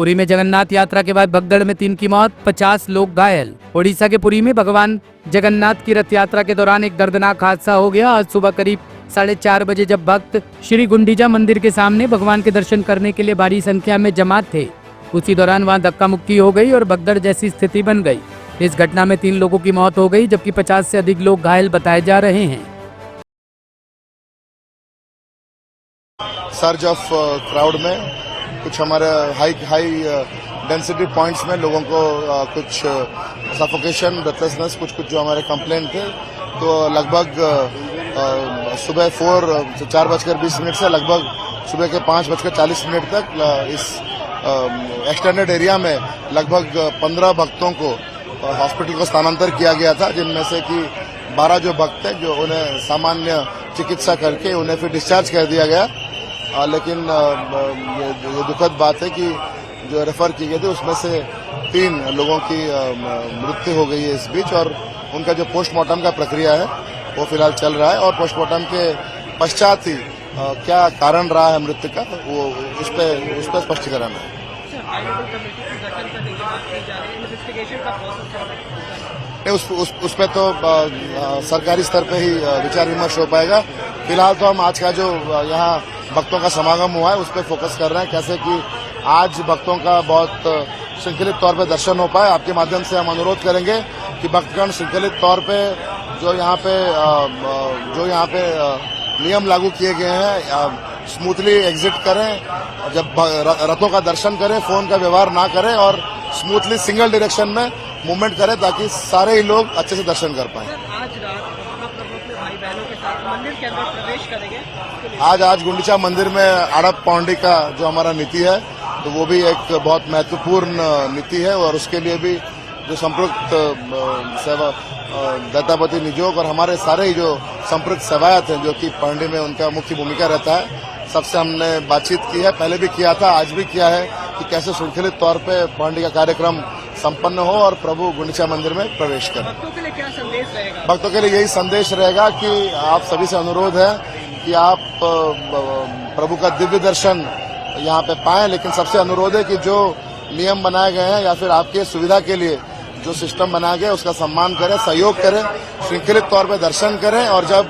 पुरी में जगन्नाथ यात्रा के बाद भगदड़ में 3 की मौत, 50 लोग घायल। ओडिशा के पुरी में भगवान जगन्नाथ की रथ यात्रा के दौरान एक दर्दनाक हादसा हो गया। आज सुबह करीब 4:30 बजे जब भक्त श्री गुंडीचा मंदिर के सामने भगवान के दर्शन करने के लिए भारी संख्या में जमा थे, उसी दौरान वहां धक्का मुक्की हो गई और भगदड़ जैसी स्थिति बन गई। इस घटना में 3 लोगों की मौत हो गई, जबकि 50 से अधिक लोग घायल बताए जा रहे हैं। सर्ज ऑफ क्राउड में कुछ हमारे हाई डेंसिटी पॉइंट्स में लोगों को कुछ सफोकेशन, ब्रेथलेसनेस, कुछ जो हमारे कंप्लेंट थे, तो लगभग सुबह 4:20 से लगभग सुबह के 5:40 तक इस एक्सटेंडेड एरिया में लगभग 15 भक्तों को हॉस्पिटल को स्थानांतर किया गया था, जिनमें से कि 12 जो भक्त हैं जो उन्हें सामान्य चिकित्सा करके उन्हें फिर डिस्चार्ज कर दिया गया। लेकिन ये दुखद बात है कि जो रेफर की गई थी उसमें से 3 लोगों की मृत्यु हो गई है इस बीच, और उनका जो पोस्टमार्टम का प्रक्रिया है वो फिलहाल चल रहा है, और पोस्टमार्टम के पश्चात ही क्या कारण रहा है मृत्यु का वो उस पर स्पष्टीकरण है। उस पर तो सरकारी स्तर पे ही विचार विमर्श हो पाएगा। फिलहाल तो हम आज का जो यहाँ भक्तों का समागम हुआ है उस पर फोकस कर रहे हैं, कैसे कि आज भक्तों का बहुत श्रृंखलित तौर पे दर्शन हो पाए। आपके माध्यम से हम अनुरोध करेंगे कि भक्तगण श्रृंखलित तौर पे जो यहाँ पे नियम लागू किए गए हैं स्मूथली एग्जिट करें, जब रथों का दर्शन करें फोन का व्यवहार ना करें और स्मूथली सिंगल डायरेक्शन में मूवमेंट करें ताकि सारे ही लोग अच्छे से दर्शन कर पाएं। आज रात महाप्रभु अपने भाई बहनों के साथ मंदिर के अंदर प्रवेश करेंगे। आज गुंडीचा मंदिर में अड़प पौंडी का जो हमारा नीति है तो वो भी एक बहुत महत्वपूर्ण नीति है, और उसके लिए भी जो संपृक्त सेवा दत्तापति निजोग और हमारे सारे ही जो संपृक्त सेवायत हैं जो कि पौंडी में उनका मुख्य भूमिका रहता है, सबसे हमने बातचीत की है, पहले भी किया था, आज भी किया है कि कैसे श्रृंखलित तौर पे पौंडी का कार्यक्रम संपन्न हो और प्रभु गुंडीचा मंदिर में प्रवेश करें। भक्तों के लिए क्या संदेश रहेगा? भक्तों के लिए यही संदेश रहेगा कि आप सभी से अनुरोध है कि आप प्रभु का दिव्य दर्शन यहाँ पे पाएं, लेकिन सबसे अनुरोध है कि जो नियम बनाए गए हैं या फिर आपके सुविधा के लिए जो सिस्टम बनाया गया उसका सम्मान करें, सहयोग करें, श्रृंखलित तौर पे दर्शन करें, और जब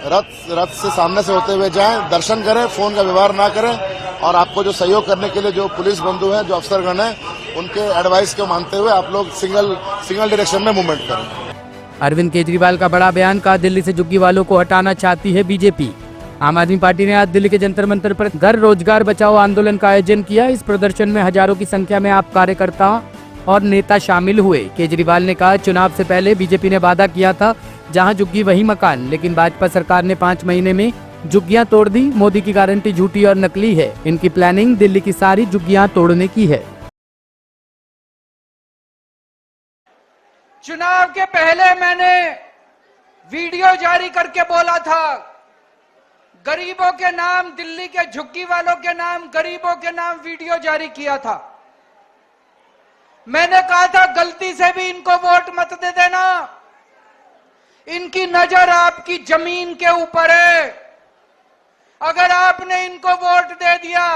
रथ से सामने से होते हुए जाएं दर्शन करें, फोन का व्यवहार ना करें, और आपको जो सहयोग करने के लिए जो पुलिस बंधु हैं, जो अफसरगण हैं, उनके एडवाइस को मानते हुए आप लोग सिंगल डायरेक्शन में मूवमेंट करें। अरविंद केजरीवाल का बड़ा बयान, कहा दिल्ली से झुग्गी वालों को हटाना चाहती है बीजेपी। आम आदमी पार्टी ने आज दिल्ली के जंतर मंतर पर घर रोजगार बचाओ आंदोलन का आयोजन किया। इस प्रदर्शन में हजारों की संख्या में आप कार्यकर्ता और नेता शामिल हुए। केजरीवाल ने कहा, चुनाव से पहले बीजेपी ने वादा किया था जहां झुग्गी वहीं मकान, लेकिन भाजपा सरकार ने 5 महीने में झुग्गियां तोड़ दी। मोदी की गारंटी झूठी और नकली है, इनकी प्लानिंग दिल्ली की सारी झुग्गियां तोड़ने की है। चुनाव के पहले मैंने वीडियो जारी करके बोला था, गरीबों के नाम, दिल्ली के झुग्गी वालों के नाम, गरीबों के नाम वीडियो जारी किया था। मैंने कहा था गलती से भी इनको वोट मत दे देना, इनकी नजर आपकी जमीन के ऊपर है। अगर आपने इनको वोट दे दिया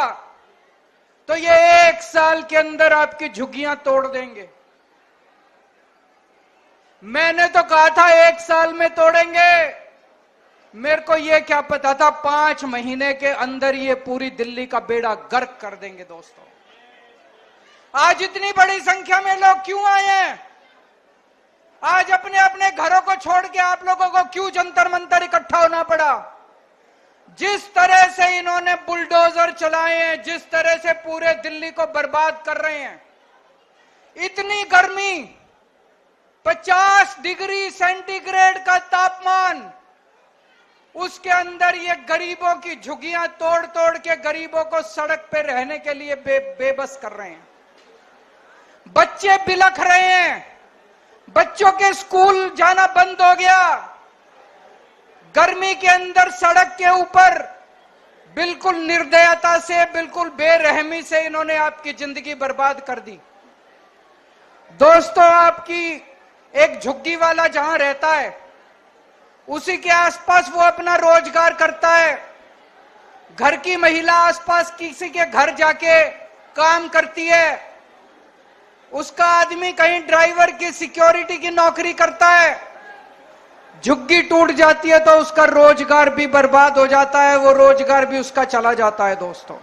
तो ये 1 साल के अंदर आपकी झुग्गियां तोड़ देंगे। मैंने तो कहा था 1 साल में तोड़ेंगे, मेरे को यह क्या पता था 5 महीने के अंदर ये पूरी दिल्ली का बेड़ा गर्क कर देंगे। दोस्तों, आज इतनी बड़ी संख्या में लोग क्यों आए हैं? आज अपने अपने घरों को छोड़ के आप लोगों को क्यों जंतर मंतर इकट्ठा होना पड़ा? जिस तरह से इन्होंने बुलडोजर चलाए हैं, जिस तरह से पूरे दिल्ली को बर्बाद कर रहे हैं, इतनी गर्मी, 50 डिग्री सेंटीग्रेड का तापमान, उसके अंदर ये गरीबों की झुग्गियां तोड़ तोड़ के गरीबों को सड़क पे रहने के लिए बेबस कर रहे हैं। बच्चे बिलख रहे हैं, बच्चों के स्कूल जाना बंद हो गया। गर्मी के अंदर सड़क के ऊपर बिल्कुल निर्दयता से, बिल्कुल बेरहमी से इन्होंने आपकी जिंदगी बर्बाद कर दी। दोस्तों, आपकी एक झुग्गी वाला जहां रहता है उसी के आसपास वो अपना रोजगार करता है। घर की महिला आसपास किसी के घर जाके काम करती है, उसका आदमी कहीं ड्राइवर की सिक्योरिटी की नौकरी करता है, झुग्गी टूट जाती है तो उसका रोजगार भी बर्बाद हो जाता है, वो रोजगार भी उसका चला जाता है। दोस्तों,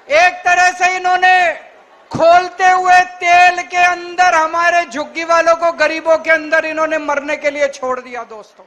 एक तरह से इन्होंने खोलते हुए तेल के अंदर हमारे झुग्गी वालों को, गरीबों के अंदर इन्होंने मरने के लिए छोड़ दिया। दोस्तों,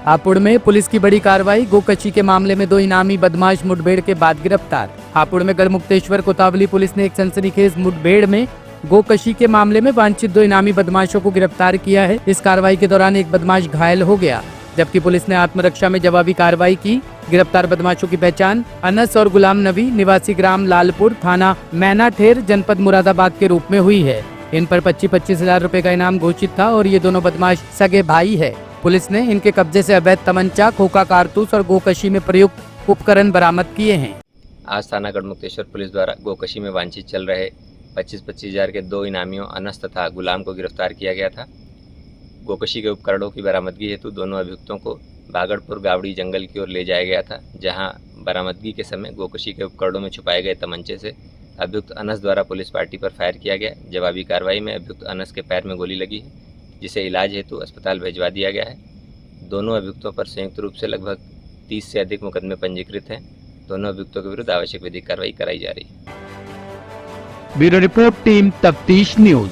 हापुड़ में पुलिस की बड़ी कार्रवाई, गोकशी के मामले में 2 इनामी बदमाश मुठभेड़ के बाद गिरफ्तार। हापुड़ में गढ़मुक्तेश्वर कोतावली पुलिस ने एक सनसनीखेज मुठभेड़ में गोकशी के मामले में वांछित 2 इनामी बदमाशों को गिरफ्तार किया है। इस कार्रवाई के दौरान एक बदमाश घायल हो गया, जबकि पुलिस ने आत्मरक्षा में जवाबी कार्रवाई की। गिरफ्तार बदमाशों की पहचान अनस और गुलाम नबी, निवासी ग्राम लालपुर, थाना मैनाठेर, जनपद मुरादाबाद के रूप में हुई है। इन पर 25-25 हजार रुपए का इनाम घोषित था और ये दोनों बदमाश सगे भाई है। पुलिस ने इनके कब्जे से अवैध तमंचा, खोखा कारतूस और गोकशी में प्रयुक्त उपकरण बरामद किए हैं। आज थाना गढ़मुक्तेश्वर पुलिस द्वारा गोकशी में वांछित चल रहे 25-25 हजार के 2 इनामियों अनस तथा गुलाम को गिरफ्तार किया गया था। गोकशी के उपकरणों की बरामदगी हेतु दोनों अभियुक्तों को बागड़पुर गावड़ी जंगल की ओर ले जाया गया था, जहां बरामदगी के समय गोकशी के उपकरणों में छुपाए गए तमंचे से अभियुक्त अनस द्वारा पुलिस पार्टी पर फायर किया गया। जवाबी कार्रवाई में अभियुक्त अनस के पैर में गोली लगी है, जिसे इलाज हेतु अस्पताल भिजवा दिया गया है। दोनों अभियुक्तों पर संयुक्त रूप से लगभग 30 से अधिक मुकदमे पंजीकृत हैं। दोनों अभियुक्तों के विरुद्ध आवश्यक विधिक कार्रवाई कराई जा रही है। ब्यूरो रिपोर्ट, टीम तफ्तीश न्यूज।